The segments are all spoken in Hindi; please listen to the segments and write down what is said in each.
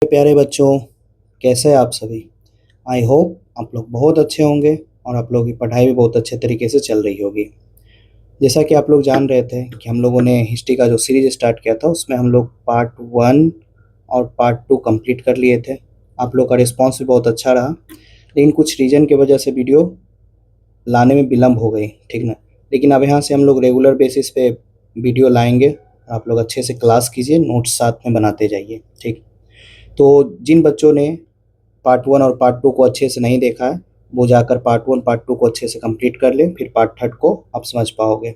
प्यारे बच्चों, कैसे हैं आप सभी? आई होप आप लोग बहुत अच्छे होंगे और आप लोगों की पढ़ाई भी बहुत अच्छे तरीके से चल रही होगी। जैसा कि आप लोग जान रहे थे कि हम लोगों ने हिस्ट्री का जो सीरीज़ स्टार्ट किया था, उसमें हम लोग पार्ट 1 और पार्ट 2 कंप्लीट कर लिए थे। आप लोग का रिस्पॉन्स भी बहुत अच्छा रहा, लेकिन कुछ रीज़न की वजह से वीडियो लाने में विलम्ब हो गई, ठीक ना? लेकिन अब यहाँ से हम लोग रेगुलर बेसिस पे वीडियो लाएँगे। आप लोग अच्छे से क्लास कीजिए, नोट्स साथ में बनाते जाइए, ठीक? तो जिन बच्चों ने पार्ट 1 और पार्ट 2 को अच्छे से नहीं देखा है, वो जाकर पार्ट 1, पार्ट 2 को अच्छे से कंप्लीट कर लें, फिर पार्ट 3 को आप समझ पाओगे।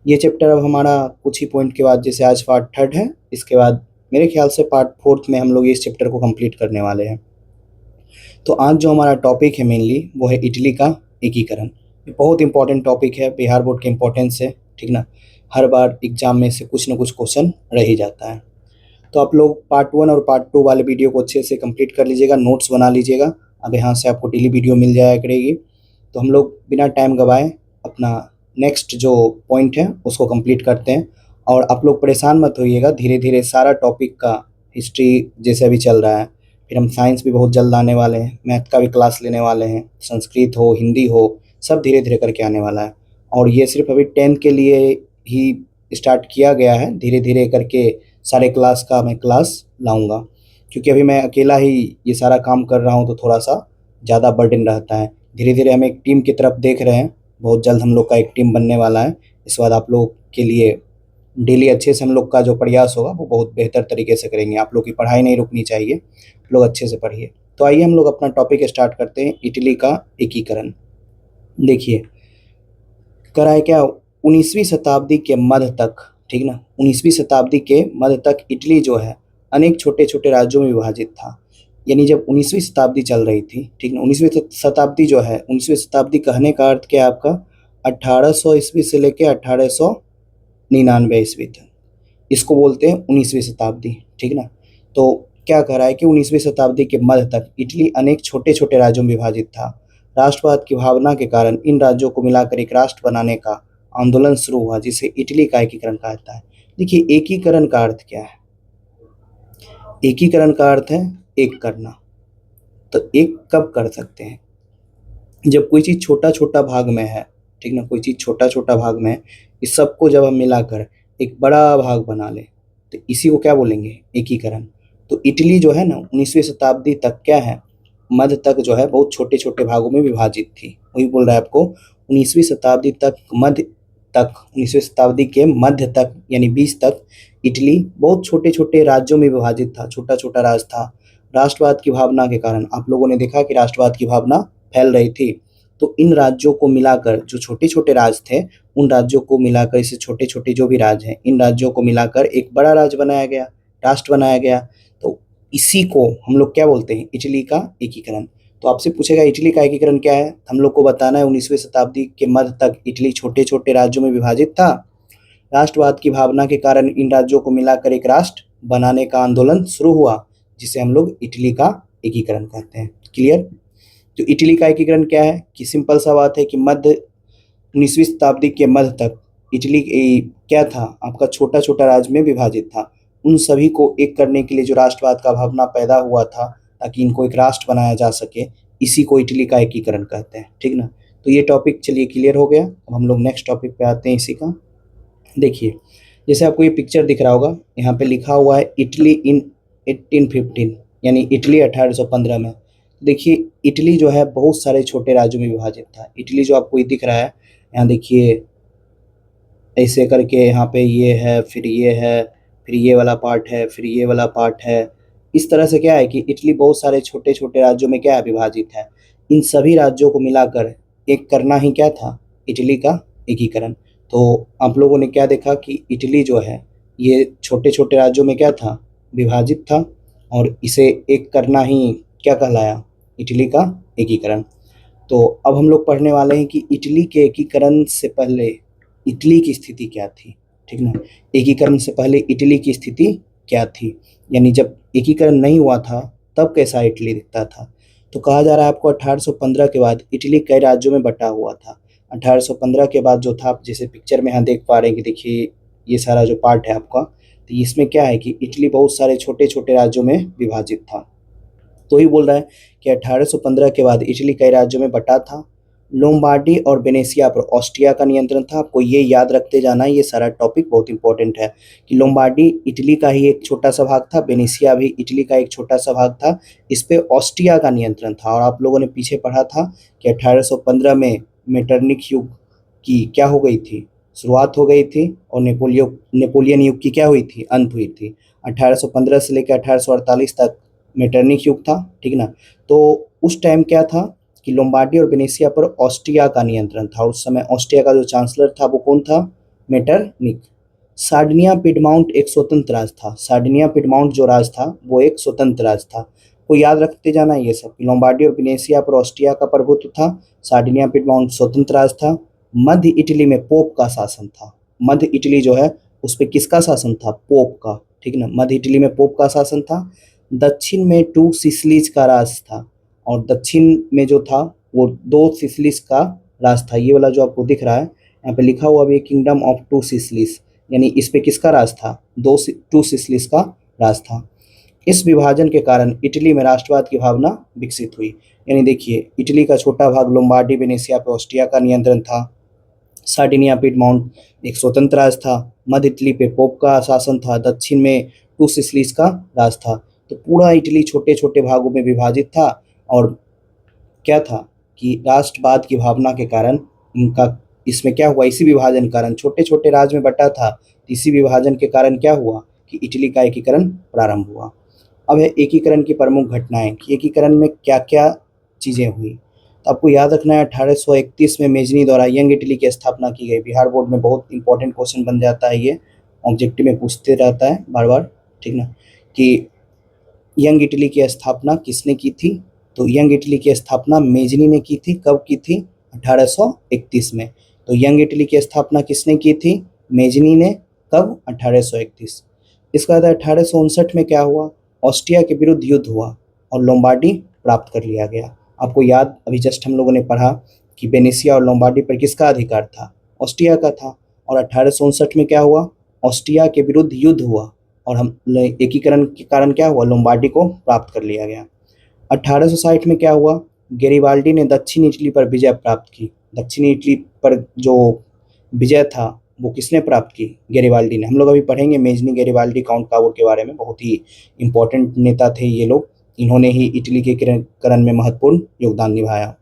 ये चैप्टर अब हमारा कुछ ही पॉइंट के बाद, जैसे आज पार्ट 3 है, इसके बाद मेरे ख्याल से पार्ट 4 में हम लोग इस चैप्टर को कंप्लीट करने वाले हैं। तो आज जो हमारा टॉपिक है मेनली, वो है इटली का एकीकरण। ये बहुत इंपॉर्टेंट टॉपिक है, बिहार बोर्ड के इम्पोर्टेंस है, ठीक ना? हर बार एग्जाम में से कुछ ना कुछ क्वेश्चन रह ही जाता है। तो आप लोग पार्ट 1 और पार्ट 2 वाले वीडियो को अच्छे से कंप्लीट कर लीजिएगा, नोट्स बना लीजिएगा। अब यहाँ से आपको डेली वीडियो मिल जाया करेगी। तो हम लोग बिना टाइम गवाए अपना नेक्स्ट जो पॉइंट है उसको कंप्लीट करते हैं। और आप लोग परेशान मत होइएगा, धीरे धीरे सारा टॉपिक का हिस्ट्री जैसे अभी चल रहा है, फिर हम साइंस भी बहुत जल्द आने वाले हैं, मैथ का भी क्लास लेने वाले हैं, संस्कृत हो, हिंदी हो, सब धीरे धीरे करके आने वाला है। और ये सिर्फ अभी 10th के लिए ही स्टार्ट किया गया है, धीरे धीरे करके सारे क्लास का मैं क्लास लाऊंगा, क्योंकि अभी मैं अकेला ही ये सारा काम कर रहा हूँ, तो थोड़ा सा ज़्यादा बर्डन रहता है। धीरे धीरे हम एक टीम की तरफ देख रहे हैं, बहुत जल्द हम लोग का एक टीम बनने वाला है। इसके बाद आप लोग के लिए डेली अच्छे से हम लोग का जो प्रयास होगा वो बहुत बेहतर तरीके से करेंगे। आप लोग की पढ़ाई नहीं रुकनी चाहिए, आप लोग अच्छे से पढ़िए। तो आइए हम लोग अपना टॉपिक स्टार्ट करते हैं, इटली का एकीकरण। देखिए, कराए क्या, 19वीं शताब्दी के मध्य तक, ठीक ना, 19वीं शताब्दी के मध्य तक इटली जो है अनेक छोटे छोटे राज्यों में विभाजित था। यानी जब 19वीं शताब्दी चल रही थी, ठीक ना, 19वीं शताब्दी जो है, 19वीं शताब्दी कहने का अर्थ क्या है आपका, 1800 ईस्वी से लेके 1899 ईस्वी तक, इसको बोलते हैं 19वीं शताब्दी, ठीक ना। तो क्या कह रहा है कि 19वीं शताब्दी के मध्य तक इटली अनेक छोटे छोटे राज्यों में विभाजित था। राष्ट्रवाद की भावना के कारण इन राज्यों को मिलाकर एक राष्ट्र बनाने का आंदोलन शुरू हुआ, जिसे इटली का एकीकरण कहा जाता है। देखिए, एकीकरण का अर्थ क्या है? एकीकरण का अर्थ है एक करना। तो एक कब कर सकते हैं? जब कोई चीज़ छोटा छोटा भाग में है, ठीक ना, कोई चीज़ छोटा छोटा भाग में है, इस सबको जब हम मिलाकर एक बड़ा भाग बना लें, तो इसी को क्या बोलेंगे, एकीकरण। तो इटली जो है ना, 19वीं शताब्दी तक क्या है, मध्य तक जो है बहुत छोटे छोटे भागों में विभाजित थी। वही बोल रहा है आपको, 19वीं शताब्दी तक, मध्य तक, 19वीं शताब्दी के मध्य तक यानी 20 तक इटली बहुत छोटे छोटे राज्यों में विभाजित था, छोटा छोटा राज था। राष्ट्रवाद की भावना के कारण आप लोगों ने देखा कि राष्ट्रवाद की भावना फैल रही थी। तो इन राज्यों को मिलाकर, जो छोटे छोटे राज थे, उन राज्यों को मिलाकर, इसे छोटे छोटे जो भी राज्य हैं, इन राज्यों को मिलाकर एक बड़ा राज्य बनाया गया, राष्ट्र बनाया गया। तो इसी को हम लोग क्या बोलते हैं, इटली का एकीकरण। तो आपसे पूछेगा इटली का एकीकरण क्या है, हम लोग को बताना है 19वीं शताब्दी के मध्य तक इटली छोटे छोटे राज्यों में विभाजित था। राष्ट्रवाद की भावना के कारण इन राज्यों को मिलाकर एक राष्ट्र बनाने का आंदोलन शुरू हुआ, जिसे हम लोग इटली का एकीकरण कहते हैं। क्लियर? तो इटली का एकीकरण क्या है कि सिंपल सा बात है कि मध्य 19वीं शताब्दी के मध्य तक इटली क्या था, आपका छोटा छोटा राज्य में विभाजित था। उन सभी को एक करने के लिए जो राष्ट्रवाद का भावना पैदा हुआ था, ताकि इनको एक राष्ट्र बनाया जा सके, इसी को इटली का एकीकरण कहते हैं, ठीक ना। तो ये टॉपिक चलिए क्लियर हो गया। अब हम लोग नेक्स्ट टॉपिक पे आते हैं इसी का। देखिए, जैसे आपको ये पिक्चर दिख रहा होगा, यहाँ पे लिखा हुआ है इटली इन 1815, यानी इटली 1815 में। देखिए, इटली जो है बहुत सारे छोटे राज्यों में विभाजित था। इटली जो आपको ये दिख रहा है, यहाँ देखिए ऐसे करके, यहाँ पे ये है, फिर ये है, फिर ये वाला पार्ट है, फिर ये वाला पार्ट है। इस तरह से क्या है कि इटली बहुत सारे छोटे छोटे राज्यों में क्या है, विभाजित है। इन सभी राज्यों को मिलाकर एक करना ही क्या था, इटली का एकीकरण। तो आप लोगों ने क्या देखा कि इटली जो है ये छोटे छोटे राज्यों में क्या था, विभाजित था, और इसे एक करना ही क्या कहलाया, इटली का एकीकरण। तो अब हम लोग पढ़ने वाले हैं कि इटली के एकीकरण से पहले इटली की स्थिति क्या थी, ठीक ना। एकीकरण से पहले इटली की स्थिति क्या थी, यानी जब एकीकरण नहीं हुआ था तब कैसा इटली दिखता था। तो कहा जा रहा है आपको 1815 के बाद इटली कई राज्यों में बटा हुआ था। 1815 के बाद जो था, जैसे पिक्चर में यहाँ देख पा रहे हैं कि देखिए ये सारा जो पार्ट है आपका, तो इसमें क्या है कि इटली बहुत सारे छोटे छोटे राज्यों में विभाजित था। तो ही बोल रहा है कि 1815 के बाद इटली कई राज्यों में बटा था। लोम्बार्डी और वेनेसिया पर ऑस्ट्रिया का नियंत्रण था। आपको ये याद रखते जाना है, ये सारा टॉपिक बहुत इंपॉर्टेंट है कि लोम्बार्डी इटली का ही एक छोटा सा भाग था, वेनेसिया भी इटली का एक छोटा सा भाग था। इस पे ऑस्ट्रिया का नियंत्रण था। और आप लोगों ने पीछे पढ़ा था कि 1815 में मेटरनिख युग की क्या हो गई थी, शुरुआत हो गई थी, और नेपोलियन युग की क्या हुई थी, अंत हुई थी। 1815 से लेकर 1848 तक मेटरनिख युग था, ठीक ना। तो उस टाइम क्या था कि लोम्बार्डी और वेनेसिया पर ऑस्ट्रिया का नियंत्रण था। उस समय ऑस्ट्रिया का जो चांसलर था वो कौन था, मेटरनिख। सार्डिनिया पिडमाउंट एक स्वतंत्र राज था। सार्डिनिया पिडमाउंट जो राज था वो एक स्वतंत्र राज था। को याद रखते जाना ये सब, लोम्बार्डी और वेनेसिया पर ऑस्ट्रिया का प्रभुत्व था। सार्डिनिया पिडमाउंट स्वतंत्र राज था। मध्य इटली में पोप का शासन था। मध्य इटली जो है उस पर किसका शासन था, पोप का, ठीक ना। मध्य इटली में पोप का शासन था। दक्षिण में टू सिसिलीज का राज था, और दक्षिण में जो था वो दो सिसिलीज का राज था। ये वाला जो आपको दिख रहा है यहाँ पे लिखा हुआ भी, किंगडम ऑफ टू सिसिलीज, यानी इस पे किसका राज था, टू सिसिलीज का राज था। इस विभाजन के कारण इटली में राष्ट्रवाद की भावना विकसित हुई। यानी देखिए, इटली का छोटा भाग लोम्बार्डी वेनेसिया पे ऑस्ट्रिया का नियंत्रण था। सार्डिनिया पिडमाउंट एक स्वतंत्र राज था। मध्य इटली पे पोप का शासन था। दक्षिण में टू सिसिलीज का राज था। तो पूरा इटली छोटे छोटे भागों में विभाजित था। और क्या था कि राष्ट्रवाद की भावना के कारण इनका, इसमें क्या हुआ, इसी विभाजन के कारण छोटे छोटे राज्य में बटा था। इसी विभाजन के कारण क्या हुआ कि इटली का एकीकरण प्रारंभ हुआ। अब है एकीकरण की प्रमुख घटनाएं कि एकीकरण में क्या क्या चीज़ें हुई। तो आपको याद रखना है 1831 में मेजनी द्वारा यंग इटली की स्थापना की गई। बिहार बोर्ड में बहुत इंपॉर्टेंट क्वेश्चन बन जाता है, ये ऑब्जेक्टिव में पूछते रहता है बार बार, ठीक ना, कि यंग इटली की स्थापना किसने की थी। तो यंग इटली की स्थापना मेजनी ने की थी। कब की थी, 1831 में। तो यंग इटली की स्थापना किसने की थी, मेजनी ने। कब, 1831। इसके बाद 1859 में क्या हुआ, ऑस्ट्रिया के विरुद्ध युद्ध हुआ और लोम्बार्डी प्राप्त कर लिया गया। आपको याद, अभी जस्ट हम लोगों ने पढ़ा कि वेनेसिया और लोम्बार्डी पर किसका अधिकार था, ऑस्ट्रिया का था। और 1859 में क्या हुआ, ऑस्ट्रिया के विरुद्ध युद्ध हुआ और हम एकीकरण के कारण क्या हुआ, लोम्बार्डी को प्राप्त कर लिया गया। 1860 में क्या हुआ, गैरिबाल्डी ने दक्षिण इटली पर विजय प्राप्त की। दक्षिण इटली पर जो विजय था वो किसने प्राप्त की, गैरिबाल्डी ने। हम लोग अभी पढ़ेंगे मेजनी, गैरिबाल्डी, काउंट काबूर के बारे में। बहुत ही इंपॉर्टेंट नेता थे ये लोग। इन्होंने ही इटली के एकीकरण में महत्वपूर्ण योगदान निभाया।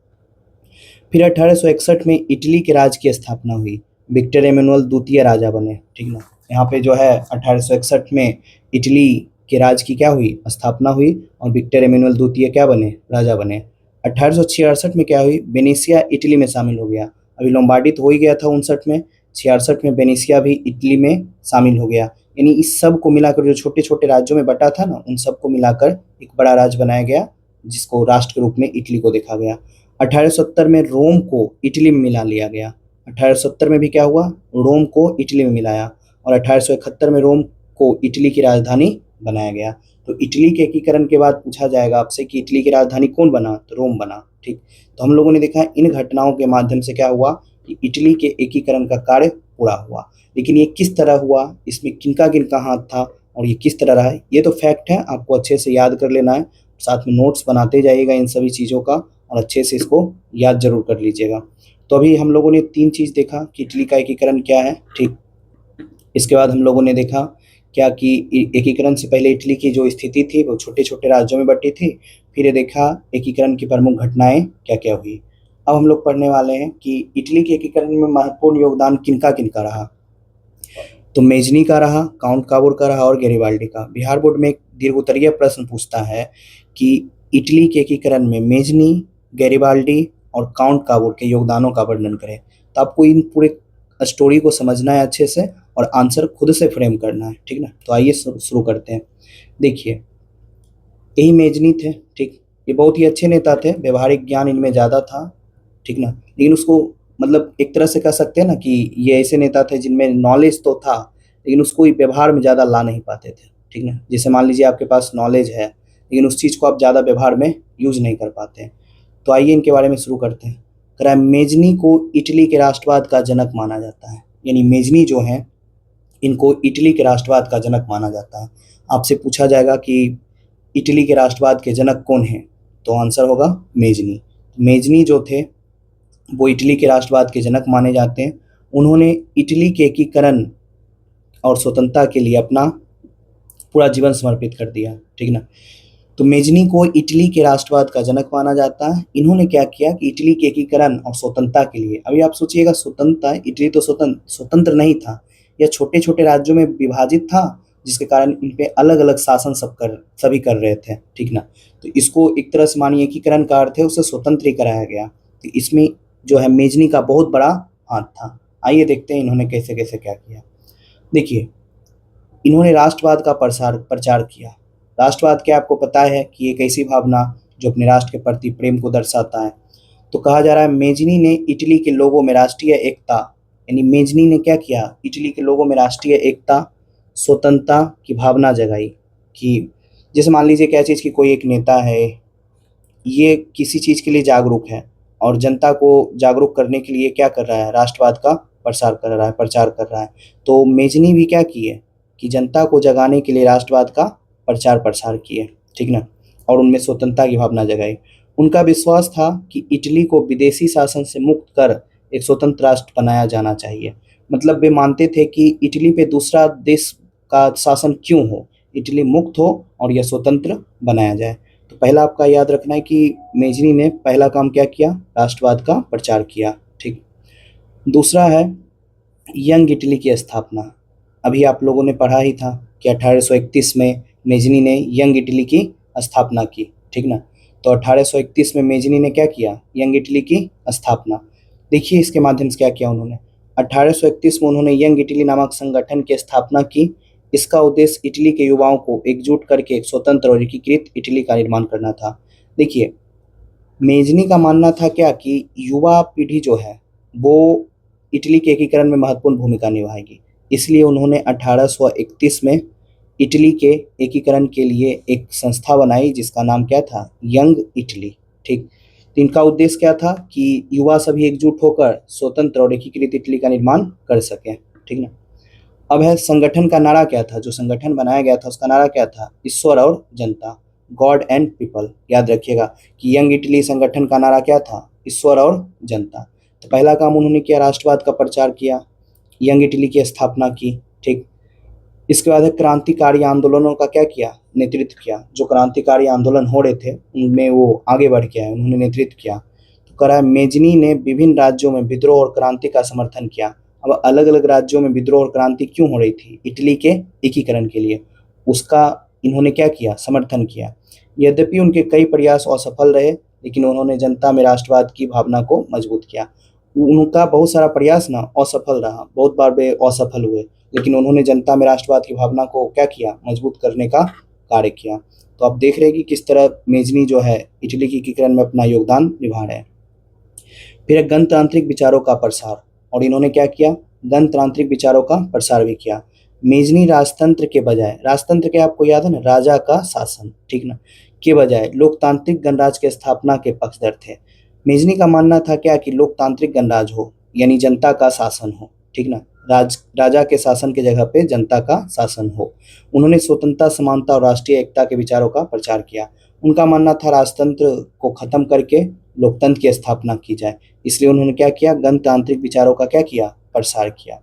फिर 1861 में इटली के राज्य की स्थापना हुई। विक्टर एमेनुअल द्वितीय राजा बने, ठीक ना। यहाँ पे जो है 1861 में इटली के राज्य की क्या हुई, स्थापना हुई, और विक्टर एमेनुअल द्वितीय क्या बने, राजा बने। 1866 में क्या हुई, वेनेसिया इटली में शामिल हो गया। अभी लोम्बार्डी तो हो ही गया था 59 में, 66 में वेनेसिया भी इटली में शामिल हो गया। यानी इस सब को मिलाकर जो छोटे छोटे राज्यों में बटा था ना, उन सबको मिलाकर एक बड़ा राज्य बनाया गया, जिसको राष्ट्र के रूप में इटली को देखा गया। 1870 में रोम को इटली में मिला लिया गया। 1870 में भी क्या हुआ, रोम को इटली में मिलाया। और 1871 में रोम को इटली की राजधानी बनाया गया। तो इटली के एकीकरण के बाद पूछा जाएगा आपसे कि इटली की राजधानी कौन बना, तो रोम बना, ठीक। तो हम लोगों ने देखा इन घटनाओं के माध्यम से क्या हुआ कि इटली के एकीकरण का कार्य पूरा हुआ। लेकिन ये किस तरह हुआ, इसमें किनका किनका हाथ था और ये किस तरह रहा, ये तो फैक्ट है, आपको अच्छे से याद कर लेना है। साथ में नोट्स बनाते जाइएगा इन सभी चीज़ों का, और अच्छे से इसको याद जरूर कर लीजिएगा। तो अभी हम लोगों ने 3 चीज़ देखा कि इटली का एकीकरण क्या है, ठीक। इसके बाद हम लोगों ने देखा क्या कि एकीकरण से पहले इटली की जो स्थिति थी वो छोटे छोटे राज्यों में बटी थी। फिर ये देखा एकीकरण की प्रमुख घटनाएं क्या क्या हुई। अब हम लोग पढ़ने वाले हैं कि इटली के एकीकरण में महत्वपूर्ण योगदान किनका किनका रहा। तो मेजनी का रहा, काउंट काबूर का रहा, और गैरिबाल्डी का। बिहार बोर्ड में एक दीर्घोत्तरीय प्रश्न पूछता है कि इटली के एकीकरण में मेजनी, गैरिबाल्डी और काउंट काबूर के योगदानों का वर्णन करें। तो आपको इन पूरे स्टोरी को समझना है अच्छे से और आंसर खुद से फ्रेम करना है, ठीक ना। तो आइए शुरू करते हैं। देखिए, यही मेजनी थे, ठीक। ये बहुत ही अच्छे नेता थे, व्यवहारिक ज्ञान इनमें ज़्यादा था, ठीक ना। लेकिन उसको मतलब एक तरह से कह सकते हैं ना कि ये ऐसे नेता थे जिनमें नॉलेज तो था, लेकिन उसको व्यवहार में ज़्यादा ला नहीं पाते थे, ठीक ना। जैसे मान लीजिए आपके पास नॉलेज है, लेकिन उस चीज़ को आप ज़्यादा व्यवहार में यूज नहीं कर पाते हैं। तो आइए इनके बारे में शुरू करते हैं। मेजनी को इटली के राष्ट्रवाद का जनक माना जाता है। यानी मेजनी जो है इनको इटली के राष्ट्रवाद का जनक माना जाता है। आपसे पूछा जाएगा कि इटली के राष्ट्रवाद के जनक कौन हैं, तो आंसर होगा मेजनी। मेजनी जो थे वो इटली के राष्ट्रवाद के जनक माने जाते हैं। उन्होंने इटली के एकीकरण और स्वतंत्रता के लिए अपना पूरा जीवन समर्पित कर दिया, ठीक ना। तो मेजनी को इटली के राष्ट्रवाद का जनक माना जाता है। इन्होंने क्या किया कि इटली के एकीकरण और स्वतंत्रता के लिए, अभी आप सोचिएगा स्वतंत्रता, इटली तो स्वतंत्र स्वतंत्र नहीं था, यह छोटे छोटे राज्यों में विभाजित था, जिसके कारण इन पे अलग अलग शासन सभी कर रहे थे, ठीक ना। तो इसको एक तरह से मानिए एकीकरण का अर्थ है उसे स्वतंत्र ही कराया गया। तो इसमें जो है मेजनी का बहुत बड़ा हाथ था। आइए देखते हैं इन्होंने कैसे कैसे क्या किया। देखिए, इन्होंने राष्ट्रवाद का प्रचार किया। राष्ट्रवाद क्या आपको पता है कि एक ऐसी भावना जो अपने राष्ट्र के प्रति प्रेम को दर्शाता है। तो कहा जा रहा है मेजनी ने इटली के लोगों में राष्ट्रीय एकता, यानी मेजनी ने क्या किया, इटली के लोगों में राष्ट्रीय एकता, स्वतंत्रता की भावना जगाई। कि जैसे मान लीजिए क्या चीज़ की कोई एक नेता है, ये किसी चीज़ के लिए जागरूक है और जनता को जागरूक करने के लिए क्या कर रहा है, राष्ट्रवाद का प्रचार कर रहा है। तो मेजनी भी क्या किए कि जनता को जगाने के लिए राष्ट्रवाद का प्रचार प्रसार किए, ठीक ना, और उनमें स्वतंत्रता की भावना जगाई। उनका विश्वास था कि इटली को विदेशी शासन से मुक्त कर एक स्वतंत्र राष्ट्र बनाया जाना चाहिए। मतलब वे मानते थे कि इटली पे दूसरा देश का शासन क्यों हो, इटली मुक्त हो और यह स्वतंत्र बनाया जाए। तो पहला आपका याद रखना है कि मेजनी ने पहला काम क्या किया, राष्ट्रवाद का प्रचार किया, ठीक। दूसरा है यंग इटली की स्थापना। अभी आप लोगों ने पढ़ा ही था कि 1831 में मेजनी ने यंग इटली की स्थापना की, ठीक ना। तो 1831 में मेजनी ने क्या किया, यंग इटली की स्थापना। देखिए इसके माध्यम से क्या किया उन्होंने। 1831 में उन्होंने यंग इटली नामक संगठन की स्थापना की। इसका उद्देश्य इटली के युवाओं को एकजुट करके एक स्वतंत्र और एकीकृत इटली का निर्माण करना था। देखिए, मेजनी का मानना था क्या कि युवा पीढ़ी जो है वो इटली के एकीकरण में महत्वपूर्ण भूमिका निभाएगी। इसलिए उन्होंने 1831 में इटली के एकीकरण के लिए एक संस्था बनाई जिसका नाम क्या था, यंग इटली, ठीक। तो इनका उद्देश्य क्या था कि युवा सभी एकजुट होकर स्वतंत्र और एकीकृत इटली का निर्माण कर सकें, ठीक ना। अब है संगठन का नारा क्या था, जो संगठन बनाया गया था उसका नारा क्या था, ईश्वर और जनता, गॉड एंड पीपल। याद रखिएगा कि यंग इटली संगठन का नारा क्या था, ईश्वर और जनता। तो पहला काम उन्होंने किया, राष्ट्रवाद का प्रचार किया, यंग इटली की स्थापना की, ठीक। इसके बाद है क्रांतिकारी आंदोलनों का क्या किया, नेतृत्व किया। जो क्रांतिकारी आंदोलन हो रहे थे उनमें वो आगे बढ़ के आए, उन्होंने नेतृत्व किया। तो करा मेजनी ने विभिन्न राज्यों में विद्रोह और क्रांति का समर्थन किया। अब अलग अलग राज्यों में विद्रोह और क्रांति क्यों हो रही थी, इटली के एकीकरण के लिए, उसका इन्होंने क्या किया, समर्थन किया। यद्यपि उनके कई प्रयास असफल रहे, लेकिन उन्होंने जनता में राष्ट्रवाद की भावना को मजबूत किया। उनका बहुत सारा प्रयास ना असफल रहा, बहुत बार वे असफल हुए, लेकिन उन्होंने जनता में राष्ट्रवाद की भावना को क्या किया, मजबूत करने का कार्य किया। तो आप देख रहे हैं कि किस तरह मेजनी जो है इटली के एकीकरण में अपना योगदान निभा रहे हैं। फिर गणतांत्रिक विचारों का प्रसार, और इन्होंने क्या किया, गणतांत्रिक विचारों का प्रसार भी किया। मेजनी राजतंत्र के बजाय, राजतंत्र के आपको याद है ना, राजा का शासन, ठीक ना, के बजाय लोकतांत्रिक गणराज्य की स्थापना के पक्षधर थे। मेजनी का मानना था क्या कि लोकतांत्रिक गणराज्य हो, यानी जनता का शासन हो, ठीक ना, राजा के शासन की जगह पे जनता का शासन हो। उन्होंने स्वतंत्रता, समानता और राष्ट्रीय एकता के विचारों का प्रचार किया। उनका मानना था राजतंत्र को खत्म करके लोकतंत्र की स्थापना की जाए, इसलिए उन्होंने क्या किया, गणतांत्रिक विचारों का क्या किया, प्रसार किया।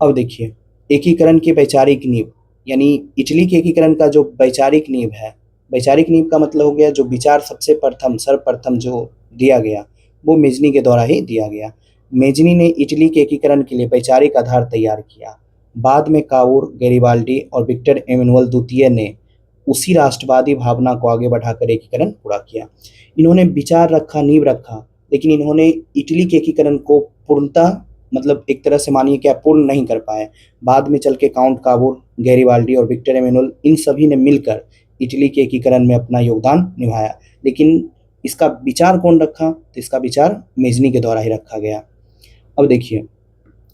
अब देखिए, एकीकरण की वैचारिक नींव, यानी इटली के एकीकरण का जो वैचारिक नींव है, वैचारिक नींव का मतलब हो गया जो विचार सबसे प्रथम सर्वप्रथम जो दिया गया वो मेजनी के द्वारा ही दिया गया। मेजनी ने इटली के एकीकरण के लिए वैचारिक आधार तैयार किया। बाद में काउर, गैरिबाल्डी और विक्टर एमेनुअल द्वितीय ने उसी राष्ट्रवादी भावना को आगे बढ़ाकर एकीकरण पूरा किया। इन्होंने विचार रखा, नींव रखा, लेकिन इन्होंने इटली के एकीकरण को पूर्णतः, मतलब एक तरह से मानिए क्या, पूर्ण नहीं कर पाए। बाद में चल के काउंट काबूर, गैरिबाल्डी और विक्टर एमेनुअल, इन सभी ने मिलकर इटली के एकीकरण में अपना योगदान निभाया। लेकिन इसका विचार कौन रखा, तो इसका विचार मेजनी के द्वारा ही रखा गया। अब देखिए,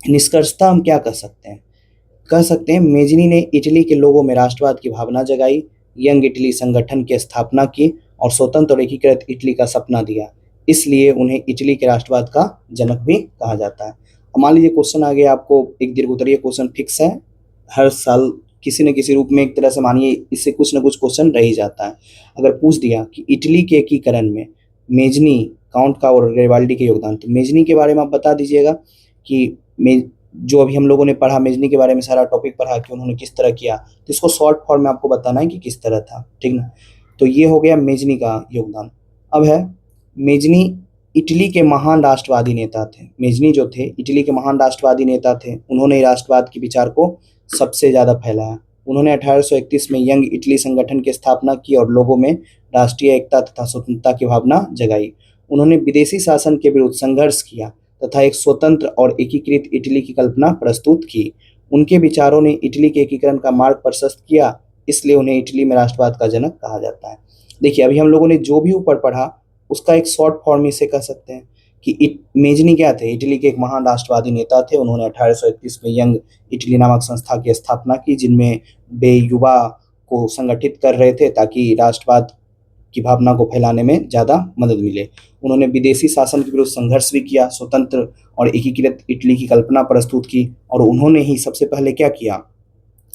निष्कर्षतः हम क्या कह सकते हैं मेजनी ने इटली के लोगों में राष्ट्रवाद की भावना जगाई, यंग इटली संगठन की स्थापना की और स्वतंत्र और एकीकृत इटली का सपना दिया। इसलिए उन्हें इटली के राष्ट्रवाद का जनक भी कहा जाता है। मान लीजिए क्वेश्चन आ गया आपको, एक दीर्घोत्तरीय क्वेश्चन फिक्स है, हर साल किसी न किसी रूप में एक तरह से मानिए इससे कुछ न कुछ क्वेश्चन रह ही जाता है। अगर पूछ दिया कि इटली के एकीकरण में मेजनी, काउंट का और गैरिबाल्डी के योगदान, तो मेजनी के बारे में आप बता दीजिएगा कि जो अभी हम लोगों ने पढ़ा मेजनी के बारे में सारा टॉपिक पढ़ा कि उन्होंने किस तरह किया, तो इसको शॉर्ट फॉर्म में आपको बताना है कि किस तरह था, ठीक ना। तो ये हो गया मेजनी का योगदान। अब है मेजनी इटली के महान राष्ट्रवादी नेता थे। मेजनी जो थे इटली के महान राष्ट्रवादी नेता थे, उन्होंने राष्ट्रवाद के विचार को सबसे ज़्यादा फैलाया। उन्होंने 1831 में यंग इटली संगठन की स्थापना की और लोगों में राष्ट्रीय एकता तथा स्वतंत्रता की भावना जगाई। उन्होंने विदेशी शासन के विरुद्ध संघर्ष किया तथा एक स्वतंत्र और एकीकृत इटली की कल्पना प्रस्तुत की। उनके विचारों ने इटली के एकीकरण का मार्ग प्रशस्त किया, इसलिए उन्हें इटली में राष्ट्रवाद का जनक कहा जाता है। देखिए अभी हम लोगों ने जो भी ऊपर पढ़ा उसका एक शॉर्ट फॉर्म इसे कह सकते हैं कि मेजनी क्या थे, इटली के एक महान राष्ट्रवादी नेता थे। उन्होंने 1831 में यंग इटली नामक संस्था की स्थापना की, जिनमें वे युवा को संगठित कर रहे थे ताकि राष्ट्रवाद की भावना को फैलाने में ज़्यादा मदद मिले। उन्होंने विदेशी शासन के विरुद्ध संघर्ष भी किया, स्वतंत्र और एकीकृत इटली की कल्पना प्रस्तुत की, और उन्होंने ही सबसे पहले क्या किया,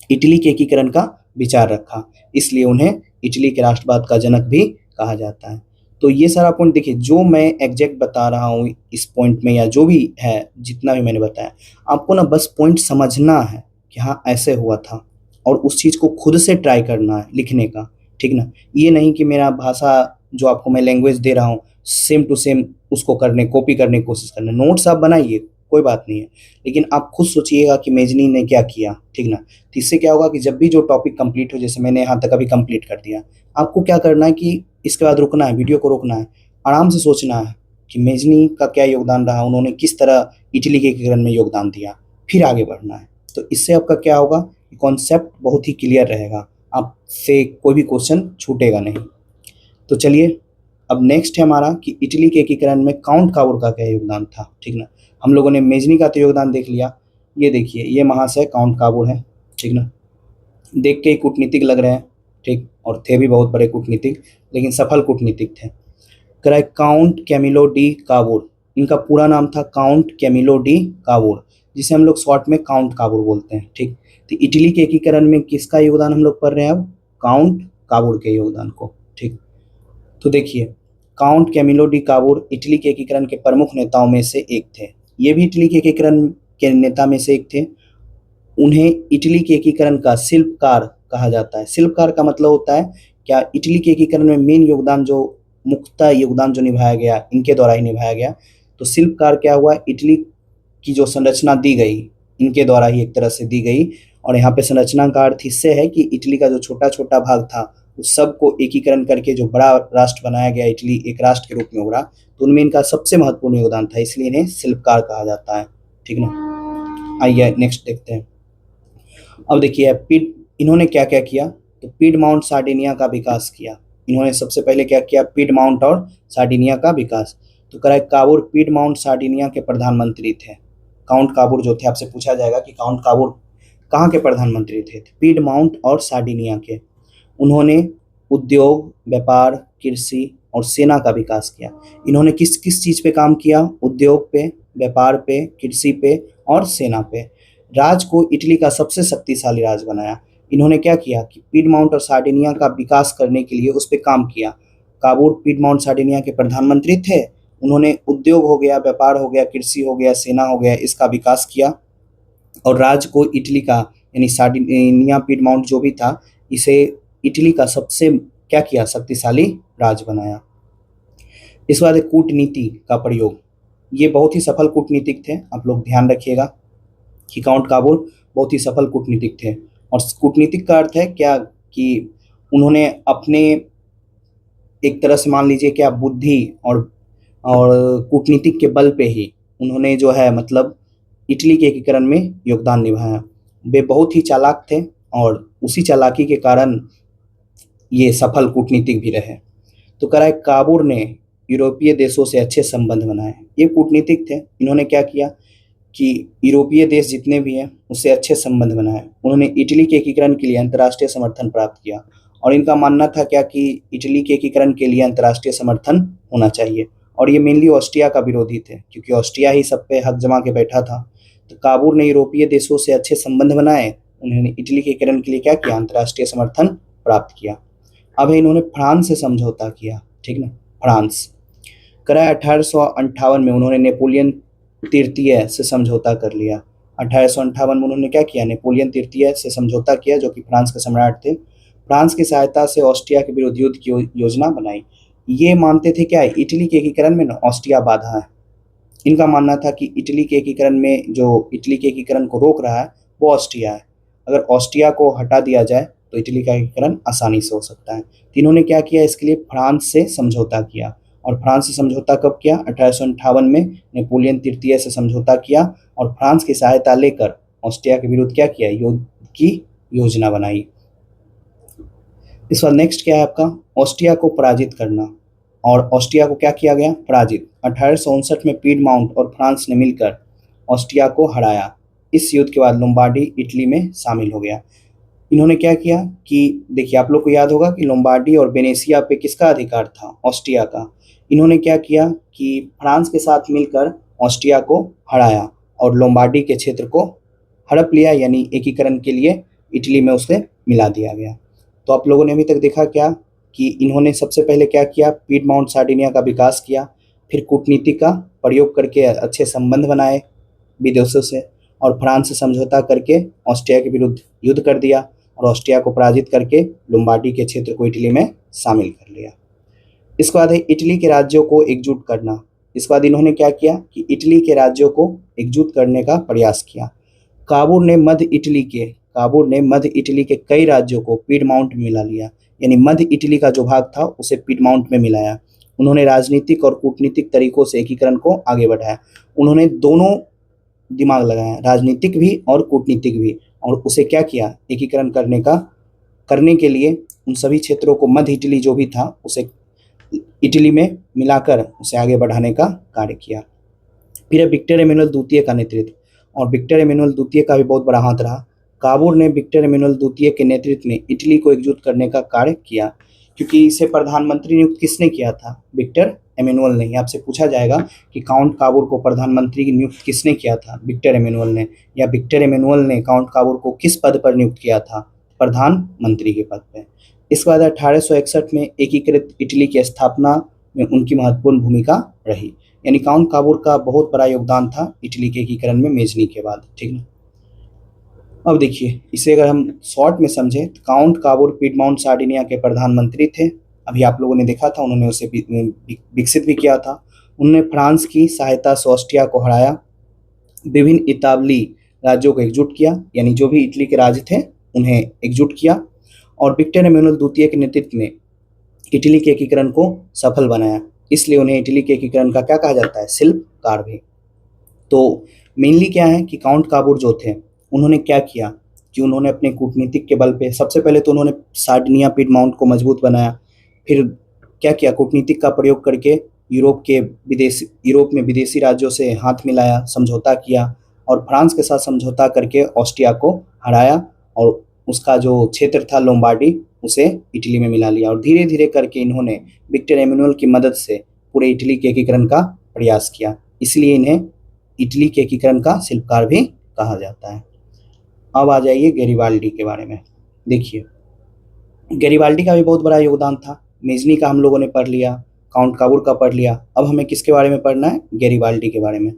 इटली के एकीकरण का विचार रखा, इसलिए उन्हें इटली के राष्ट्रवाद का जनक भी कहा जाता है। तो ये सारा पॉइंट देखिए, जो मैं एग्जैक्ट बता रहा हूँ इस पॉइंट में या जो भी है, जितना भी मैंने बताया, आपको ना बस पॉइंट समझना है कि हाँ ऐसे हुआ था, और उस चीज़ को खुद से ट्राई करना है लिखने का, ठीक ना। ये नहीं कि मेरा भाषा जो आपको मैं लैंग्वेज दे रहा हूँ सेम टू सेम उसको कॉपी करने की कोशिश करना। नोट्स आप बनाइए, कोई बात नहीं है, लेकिन आप खुद सोचिएगा कि मेजनी ने क्या किया, ठीक ना। तो इससे क्या होगा कि जब भी जो टॉपिक कंप्लीट हो, जैसे मैंने यहाँ तक अभी कंप्लीट कर दिया, आपको क्या करना है कि इसके बाद रुकना है, वीडियो को रोकना है, आराम से सोचना है कि मेजनी का क्या योगदान रहा, उन्होंने किस तरह इटली के एकीकरण में योगदान दिया, फिर आगे बढ़ना है। तो इससे आपका क्या होगा, कॉन्सेप्ट बहुत ही क्लियर रहेगा, आपसे कोई भी क्वेश्चन छूटेगा नहीं। तो चलिए अब नेक्स्ट है हमारा कि इटली के एकीकरण में काउंट काबूर का क्या योगदान था, ठीक ना। हम लोगों ने मेजनी का तो योगदान देख लिया, ये देखिए ये महाशय काउंट काबूर है, ठीक ना। देख के ही कूटनीतिक लग रहे हैं, ठीक, और थे भी बहुत बड़े कूटनीतिक, लेकिन सफल कूटनीतिक थे। कराए काउंट कैमिलो डी काबूर, इनका पूरा नाम था काउंट कैमिलो डी काबूर, जिसे हम लोग शॉर्ट में काउंट काबूर बोलते हैं, ठीक। तो इटली के एकीकरण में किसका योगदान हम लोग पढ़ रहे हैं अब, काउंट काबूर के योगदान को, ठीक। तो देखिए count Camillo di Cavour Italy के एकीकरण के प्रमुख नेताओं में से एक थे। ये भी इटली के एकीकरण के नेता में से एक थे। उन्हें इटली के एकीकरण का शिल्पकार कहा जाता है। शिल्पकार का मतलब होता है क्या, इटली के एकीकरण में मेन योगदान जो मुख्यतः योगदान जो निभाया गया इनके द्वारा ही निभाया गया। तो शिल्पकार क्या हुआ, इटली की जो संरचना दी गई इनके द्वारा ही एक तरह से दी गई, और यहाँ पे संरचना का अर्थ इससे है कि इटली का जो छोटा छोटा भाग था उस सबको एकीकरण करके जो बड़ा राष्ट्र बनाया गया, इटली एक राष्ट्र के रूप में उभरा, तो उनमें इनका सबसे महत्वपूर्ण योगदान था, इसलिए इन्हें शिल्पकार कहा जाता है, ठीक ना। आइए नेक्स्ट देखते हैं। अब देखिए इन्होंने क्या क्या किया, तो पीडमाउंट सार्डिनिया का विकास किया। इन्होंने सबसे पहले क्या किया, पीडमाउंट और सार्डिनिया का विकास। तो कराए काबूर पीडमाउंट सार्डिनिया के प्रधानमंत्री थे। काउंट काबूर जो थे, आपसे पूछा जाएगा कि काउंट काबूर कहाँ के प्रधानमंत्री थे, पीडमाउंट और सार्डिनिया के। उन्होंने उद्योग, व्यापार, कृषि और सेना का विकास किया। इन्होंने किस किस चीज़ पे काम किया, उद्योग पे, व्यापार पे, कृषि पे और सेना पे। राज को इटली का सबसे शक्तिशाली राज बनाया। इन्होंने क्या किया कि पीडमाउंट और सार्डिनिया का विकास करने के लिए उस पर काम किया। काबूर पीडमाउंट सार्डिनिया के प्रधानमंत्री थे। उन्होंने उद्योग हो गया, व्यापार हो गया, कृषि हो गया, सेना हो गया, इसका विकास किया, और राज को इटली का यानी सार्डिनिया पीडमाउंट जो भी था इसे इटली का सबसे क्या किया, शक्तिशाली राज बनाया। इस बाद कूटनीति का प्रयोग, ये बहुत ही सफल कूटनीतिक थे। आप लोग ध्यान रखिएगा कि काउंट काबूर बहुत ही सफल कूटनीतिक थे। और कूटनीतिक का अर्थ है क्या कि उन्होंने अपने एक तरह से मान लीजिए क्या बुद्धि और कूटनीतिक के बल पे ही उन्होंने जो है मतलब इटली के एकीकरण में योगदान निभाया। वे बहुत ही चालाक थे और उसी चालाकी के कारण ये सफल कूटनीतिक भी रहे। तो कराए काबूर ने यूरोपीय देशों से अच्छे संबंध बनाए। ये कूटनीतिक थे। इन्होंने क्या किया कि यूरोपीय देश जितने भी हैं उससे अच्छे संबंध बनाए। उन्होंने इटली के एकीकरण के लिए अंतर्राष्ट्रीय समर्थन प्राप्त किया, और इनका मानना था क्या कि इटली के एकीकरण के लिए अंतर्राष्ट्रीय समर्थन होना चाहिए, और ये मेनली ऑस्ट्रिया का विरोधी थे, क्योंकि ऑस्ट्रिया ही सब पे हक जमा के बैठा था। तो काबूल ने यूरोपीय देशों से अच्छे संबंध बनाए। उन्होंने इटली के एकीकरण के लिए क्या किया, अंतर्राष्ट्रीय समर्थन प्राप्त किया। अब इन्होंने फ्रांस से समझौता किया, ठीक ना, फ्रांस कराया। 1858 में उन्होंने नेपोलियन तृतीय से समझौता कर लिया। 1858 में उन्होंने क्या किया, नेपोलियन तृतीय से समझौता किया, जो कि फ्रांस के सम्राट थे। फ्रांस की सहायता से ऑस्ट्रिया के विरुद्ध युद्ध की योजना बनाई। ये मानते थे क्या, इटली के एकीकरण में ना ऑस्ट्रिया बाधा है। इनका मानना था कि इटली के एकीकरण में, जो इटली के एकीकरण को रोक रहा है वो ऑस्ट्रिया है। अगर ऑस्ट्रिया को हटा दिया जाए तो इटली का एकीकरण आसानी से हो सकता है। तो इन्होंने क्या किया, इसके लिए फ्रांस से समझौता किया। और फ्रांस से समझौता कब किया, 1858 में नेपोलियन तृतीय से समझौता किया और फ्रांस की सहायता लेकर ऑस्ट्रिया के विरुद्ध क्या किया, युद्ध की योजना बनाई। इस बार नेक्स्ट क्या है आपका, ऑस्ट्रिया को पराजित करना। और ऑस्ट्रिया को क्या किया गया, पराजित। 1859 में पीडमाउंट और फ्रांस ने मिलकर ऑस्ट्रिया को हराया। इस युद्ध के बाद लोम्बार्डी इटली में शामिल हो गया। इन्होंने क्या किया कि देखिए, आप लोग को याद होगा कि लोम्बार्डी और वेनेशिया पे किसका अधिकार था, ऑस्ट्रिया का। इन्होंने क्या किया कि फ्रांस के साथ मिलकर ऑस्ट्रिया को हराया और लोम्बार्डी के क्षेत्र को हड़प लिया, यानी एकीकरण के लिए इटली में उसे मिला दिया गया। तो आप लोगों ने अभी तक देखा क्या कि इन्होंने सबसे पहले क्या किया, पीडमाउंट सार्डिनिया का विकास किया, फिर कूटनीति का प्रयोग करके अच्छे संबंध बनाए विदेशों से, और फ्रांस से समझौता करके ऑस्ट्रिया के विरुद्ध युद्ध कर दिया और ऑस्ट्रिया को पराजित करके लोम्बार्डी के क्षेत्र को इटली में शामिल कर लिया। इसके बाद है इटली के राज्यों को एकजुट करना। इसके बाद इन्होंने क्या किया कि इटली के राज्यों को एकजुट करने का प्रयास किया। काबूल ने मध्य इटली के कई राज्यों को पीडमाउंट में मिला लिया, यानी मध्य इटली का जो भाग था उसे पीडमाउंट में मिलाया। उन्होंने राजनीतिक और कूटनीतिक तरीकों से एकीकरण को आगे बढ़ाया। उन्होंने दोनों दिमाग लगाया, राजनीतिक भी और कूटनीतिक भी, और उसे क्या किया, एकीकरण करने के लिए उन सभी क्षेत्रों को, मध्य इटली जो भी था उसे इटली में मिलाकर उसे आगे बढ़ाने का कार्य किया। फिर विक्टर एमेनुएल द्वितीय का नेतृत्व, और विक्टर एमेनुएल द्वितीय का भी बहुत बड़ा हाथ रहा। काबूल ने विक्टर एमेनुएल द्वितीय के नेतृत्व में इटली को एकजुट करने का कार्य किया, क्योंकि इसे प्रधानमंत्री नियुक्त किसने किया था, विक्टर एमेनुएल ने। आपसे पूछा जाएगा कि काउंट काबूल को प्रधानमंत्री की नियुक्त किसने किया था, विक्टर एमेनुएल ने, या विक्टर एमेनुएल ने काउंट काबूल को किस पद पर नियुक्त किया था, प्रधानमंत्री के पद पर। इसके बाद 1861 में एकीकृत इटली की स्थापना में उनकी महत्वपूर्ण भूमिका रही, यानी काउंट काबूल का बहुत बड़ा योगदान था इटली के एकीकरण में मेजनी के बाद, ठीक है। अब देखिए, इसे अगर हम शॉर्ट में समझें तो काउंट काबूल पीडमाउंट सार्डिनिया के प्रधानमंत्री थे। अभी आप लोगों ने देखा था, उन्होंने उसे विकसित भी किया था। उन्होंने फ्रांस की सहायता से ऑस्ट्रिया को हराया, विभिन्न इतालवी राज्यों को एकजुट किया, यानी जो भी इटली के राज्य थे उन्हें एकजुट किया, और विक्टर एमेनुएल द्वितीय के नेतृत्व में इटली के एकीकरण को सफल बनाया। इसलिए उन्हें इटली के एकीकरण का क्या कहा जाता है, शिल्पकार भी। तो मेनली क्या है कि काउंट काबूल जो थे उन्होंने क्या किया कि उन्होंने अपने कूटनीतिक के बल पे, सबसे पहले तो उन्होंने सार्डिनिया पीडमाउंट को मजबूत बनाया। फिर क्या किया, कूटनीतिक का प्रयोग करके यूरोप में विदेशी राज्यों से हाथ मिलाया, समझौता किया, और फ्रांस के साथ समझौता करके ऑस्ट्रिया को हराया और उसका जो क्षेत्र था लोम्बार्डी उसे इटली में मिला लिया। और धीरे धीरे करके इन्होंने विक्टर एमेनुएल की मदद से पूरे इटली के एकीकरण का प्रयास किया, इसलिए इन्हें इटली के एकीकरण का शिल्पकार भी कहा जाता है। अब आ जाइए गैरिबाल्डी के बारे में। देखिए, गैरिबाल्डी का भी बहुत बड़ा योगदान था। मेजनी का हम लोगों ने पढ़ लिया, काउंट काबूल का पढ़ लिया, अब हमें किसके बारे में पढ़ना है, गैरिबाल्डी के बारे में।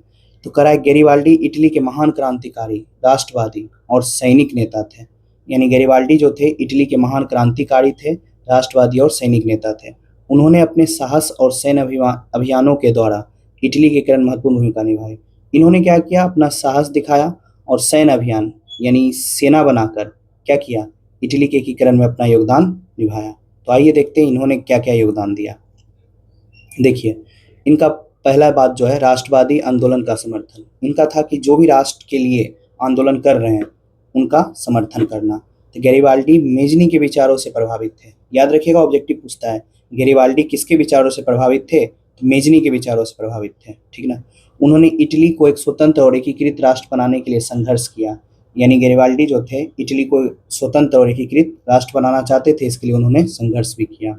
तो करा है, गैरिबाल्डी इटली के महान क्रांतिकारी, राष्ट्रवादी और सैनिक नेता थे। यानी गैरिबाल्डी जो थे इटली के महान क्रांतिकारी थे, राष्ट्रवादी और सैनिक नेता थे। उन्होंने अपने साहस और सैन्य अभियानों के द्वारा इटली के एकीकरण महत्वपूर्ण भूमिका निभाई। इन्होंने क्या किया, अपना साहस दिखाया और सैन्य अभियान यानी सेना बनाकर क्या किया, इटली के एकीकरण में अपना योगदान निभाया। तो आइए देखते हैं इन्होंने क्या क्या योगदान दिया। देखिए, इनका पहला बात जो है, राष्ट्रवादी आंदोलन का समर्थन। इनका था कि जो भी राष्ट्र के लिए आंदोलन कर रहे हैं उनका समर्थन करना। तो गैरिबाल्डी मेजनी के विचारों से प्रभावित थे। याद रखिएगा, ऑब्जेक्टिव पूछता है गैरिबाल्डी किसके विचारों से प्रभावित थे, तो मेजनी के विचारों से प्रभावित थे, ठीक ना। उन्होंने इटली को एक स्वतंत्र और एकीकृत राष्ट्र बनाने के लिए संघर्ष किया। यानी गैरिबाल्डी जो थे इटली को स्वतंत्र और एकीकृत राष्ट्र बनाना चाहते थे, इसके लिए उन्होंने संघर्ष भी किया।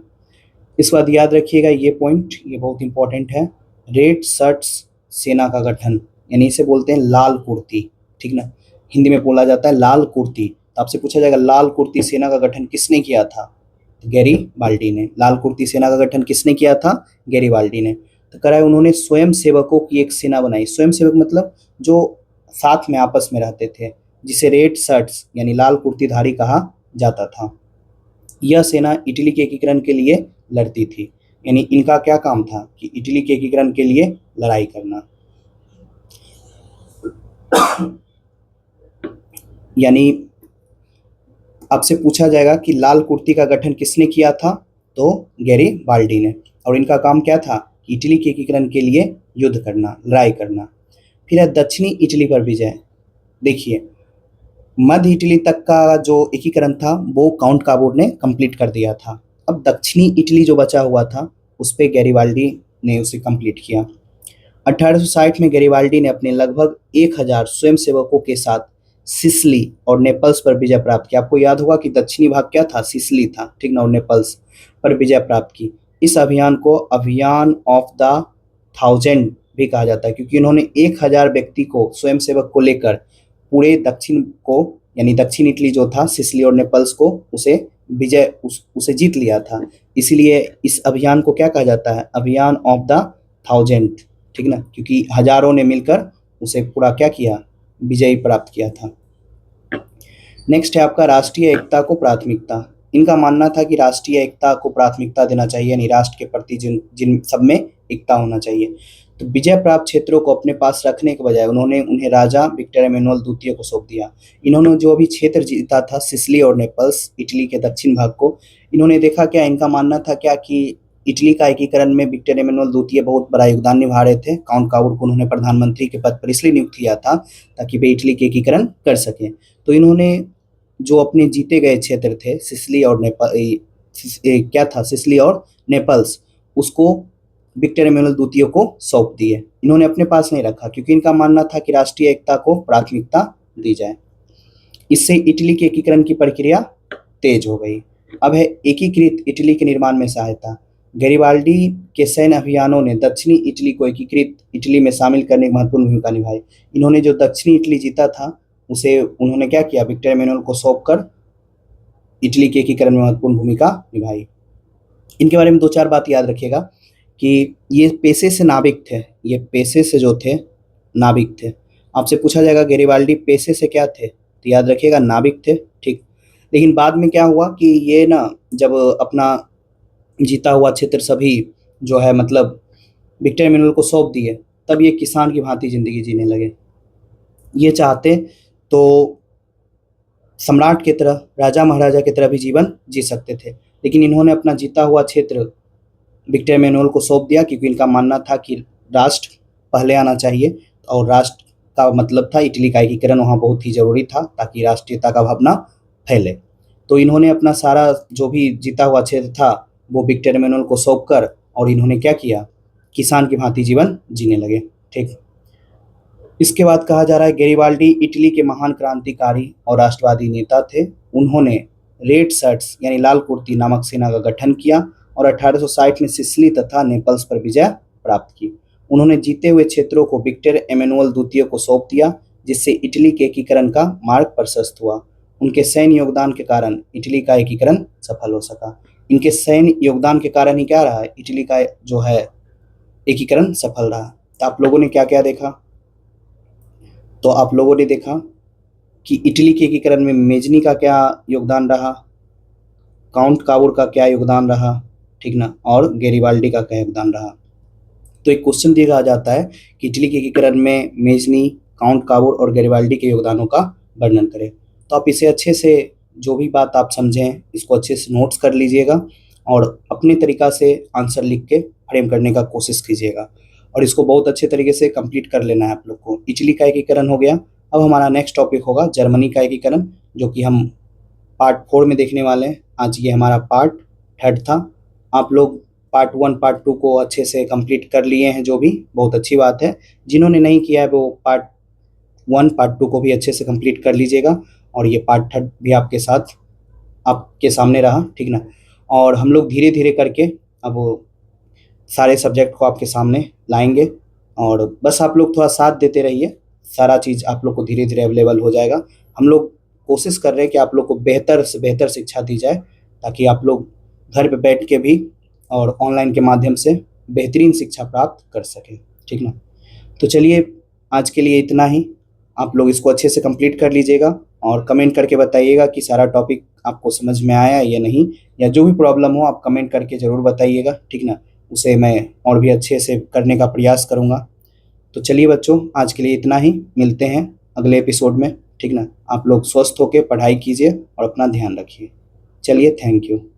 इस बात याद रखिएगा, ये पॉइंट ये बहुत इंपॉर्टेंट है। रेड शर्ट्स सेना का गठन, यानी इसे बोलते हैं लाल कुर्ती, ठीक ना, हिंदी में बोला जाता है लाल कुर्ती। तो आपसे पूछा जाएगा लाल कुर्ती सेना का गठन किसने किया था? तो गैरीबाल्डी ने। लाल कुर्ती सेना का गठन किसने किया था? गैरीबाल्डी ने। तो करा है उन्होंने स्वयं सेवकों की एक सेना बनाई। स्वयं सेवक मतलब जो साथ में आपस में रहते थे, जिसे रेड शर्ट्स यानी लाल कुर्तीधारी कहा जाता था। यह सेना इटली के एकीकरण के लिए लड़ती थी, यानी इनका क्या काम था कि इटली के एकीकरण के लिए लड़ाई करना। यानी आपसे पूछा जाएगा कि लाल कुर्ती का गठन किसने किया था? तो गैरीबाल्डी ने। और इनका काम क्या था? इटली के एकीकरण के लिए युद्ध करना, लड़ाई करना। फिर है दक्षिणी इटली पर विजय। देखिए, मध्य इटली तक का जो एकीकरण था वो काउंट काबूर ने कंप्लीट कर दिया था। अब दक्षिणी इटली जो बचा हुआ था उस पे गैरीबाल्डी ने उसे कंप्लीट किया। 1860 में गैरीबाल्डी ने अपने लगभग 1000 स्वयंसेवकों के साथ सिसिली और नेपल्स पर विजय प्राप्त की। आपको याद होगा कि दक्षिणी भाग क्या था? सिसिली था, ठीक ना, और नेपल्स पर विजय प्राप्त की। इस अभियान को अभियान ऑफ द 1000 भी कहा जाता है, क्योंकि उन्होंने 1000 व्यक्ति को, स्वयंसेवक को लेकर पूरे दक्षिण को, यानी दक्षिण इटली जो था सिसिली और नेपल्स को, उसे जीत लिया था। इसीलिए इस अभियान को क्या कहा जाता है? अभियान ऑफ द 1000, ठीक ना, क्योंकि हजारों ने मिलकर उसे पूरा क्या किया? विजय प्राप्त किया था। नेक्स्ट है आपका राष्ट्रीय एकता को प्राथमिकता। इनका मानना था कि राष्ट्रीय एकता को प्राथमिकता देना चाहिए, यानी राष्ट्र के प्रति जिन जिन सब में एकता होना चाहिए। तो विजय प्राप्त क्षेत्रों को अपने पास रखने के बजाय उन्होंने उन्हें राजा विक्टर एमेनुअल द्वितीय को सौंप दिया। इन्होंने जो अभी क्षेत्र जीता था सिसिली और नेपल्स, इटली के दक्षिण भाग को, इन्होंने देखा क्या, इनका मानना था क्या कि इटली का एकीकरण में विक्टर एमेनुअल द्वितीय बहुत बड़ा योगदान निभा रहे थे। काउंट काबूर को उन्होंने प्रधानमंत्री के पद पर इसलिए नियुक्त किया था ताकि वे इटली के एकीकरण कर सकें। तो इन्होंने जो अपने जीते गए क्षेत्र थे सिसिली और क्या था, सिसिली और नेपल्स, उसको विक्टर एमेनुअल द्वितीय को सौंप दिए। इन्होंने अपने पास नहीं रखा क्योंकि इनका मानना था कि राष्ट्रीय एकता को प्राथमिकता दी जाए। इससे इटली के एकीकरण की प्रक्रिया तेज हो गई। अब है एकीकृत इटली के निर्माण में सहायता। गैरीबाल्डी के सैन्य अभियानों ने दक्षिणी इटली को एकीकृत इटली में शामिल करने की महत्वपूर्ण भूमिका निभाई। इन्होंने जो दक्षिणी इटली जीता था उसे उन्होंने क्या किया? विक्टर एमेनुअल को सौंपकर इटली के एकीकरण में महत्वपूर्ण भूमिका निभाई। इनके बारे में 2-4 बात याद रखिएगा कि ये पेशे से नाविक थे, ये पेशे से जो थे नाविक थे। आपसे पूछा जाएगा गैरीबाल्डी पेशे से क्या थे? तो याद रखिएगा नाविक थे, ठीक। लेकिन बाद में क्या हुआ कि ये ना जब अपना जीता हुआ क्षेत्र सभी जो है मतलब विक्टर एमेनुअल को सौंप दिए, तब ये किसान की भांति ज़िंदगी जीने लगे। ये चाहते तो सम्राट की तरह, राजा महाराजा की तरह भी जीवन जी सकते थे, लेकिन इन्होंने अपना जीता हुआ क्षेत्र विक्टर एमेनुअल को सौंप दिया क्योंकि इनका मानना था कि राष्ट्र पहले आना चाहिए, और राष्ट्र का मतलब था इटली का एकीकरण वहाँ बहुत ही ज़रूरी था ताकि राष्ट्रीयता का भावना फैले। तो इन्होंने अपना सारा जो भी जीता हुआ क्षेत्र था वो विक्टर एमेनुअल को सौंप कर, और इन्होंने क्या किया? किसान की भांति जीवन जीने लगे, ठीक। इसके बाद कहा जा रहा है गैरीबाल्डी इटली के महान क्रांतिकारी और राष्ट्रवादी नेता थे। उन्होंने रेड शर्ट्स यानी लाल कुर्ती नामक सेना का गठन किया और 1860 में सिसिली तथा नेपल्स पर विजय प्राप्त की। उन्होंने जीते हुए क्षेत्रों को विक्टर एमेनुअल द्वितीय को सौंप दिया, जिससे इटली के एकीकरण का मार्ग प्रशस्त हुआ। उनके सैन्य योगदान के कारण इटली का एकीकरण सफल हो सका। इनके सैन्य योगदान के कारण ही क्या रहा? इटली का जो है एकीकरण सफल रहा। तो आप लोगों ने क्या क्या देखा? तो आप लोगों ने देखा कि इटली के एकीकरण में मेजनी का क्या योगदान रहा, काउंट काबूर का क्या योगदान रहा, ठीक ना, और गैरीबाल्डी का क्या योगदान रहा। तो एक क्वेश्चन दिया जाता है कि इटली के एकीकरण में मेजनी, काउंट काबूर और गैरीबाल्डी के योगदानों का वर्णन करें। तो आप इसे अच्छे से, जो भी बात आप समझें इसको अच्छे से नोट्स कर लीजिएगा और अपने तरीक़ा से आंसर लिख के फ्रेम करने का कोशिश कीजिएगा, और इसको बहुत अच्छे तरीके से कंप्लीट कर लेना है आप लोग को। इटली का एकीकरण हो गया। अब हमारा नेक्स्ट टॉपिक होगा जर्मनी का एकीकरण, जो कि हम पार्ट 4 में देखने वाले हैं। आज ये हमारा पार्ट 3 था। आप लोग पार्ट 1 पार्ट 2 को अच्छे से कंप्लीट कर लिए हैं, जो भी बहुत अच्छी बात है। जिन्होंने नहीं किया है वो पार्ट 1 पार्ट 2 को भी अच्छे से कंप्लीट कर लीजिएगा, और ये पार्ट 3 भी आपके साथ आपके सामने रहा, ठीक ना। और हम लोग धीरे धीरे करके अब सारे सब्जेक्ट को आपके सामने लाएंगे और बस आप लोग थोड़ा साथ देते रहिए, सारा चीज़ आप लोग को धीरे धीरे अवेलेबल हो जाएगा। हम लोग कोशिश कर रहे हैं कि आप लोग को बेहतर से बेहतर शिक्षा दी जाए, ताकि आप लोग घर पे बैठ के भी और ऑनलाइन के माध्यम से बेहतरीन शिक्षा प्राप्त कर सकें, ठीक ना। तो चलिए, आज के लिए इतना ही। आप लोग इसको अच्छे से कंप्लीट कर लीजिएगा और कमेंट करके बताइएगा कि सारा टॉपिक आपको समझ में आया या नहीं, या जो भी प्रॉब्लम हो आप कमेंट करके ज़रूर बताइएगा, ठीक ना। उसे मैं और भी अच्छे से करने का प्रयास करूँगा। तो चलिए बच्चों, आज के लिए इतना ही। मिलते हैं अगले एपिसोड में, ठीक ना। आप लोग स्वस्थ होकर पढ़ाई कीजिए और अपना ध्यान रखिए। चलिए, थैंक यू।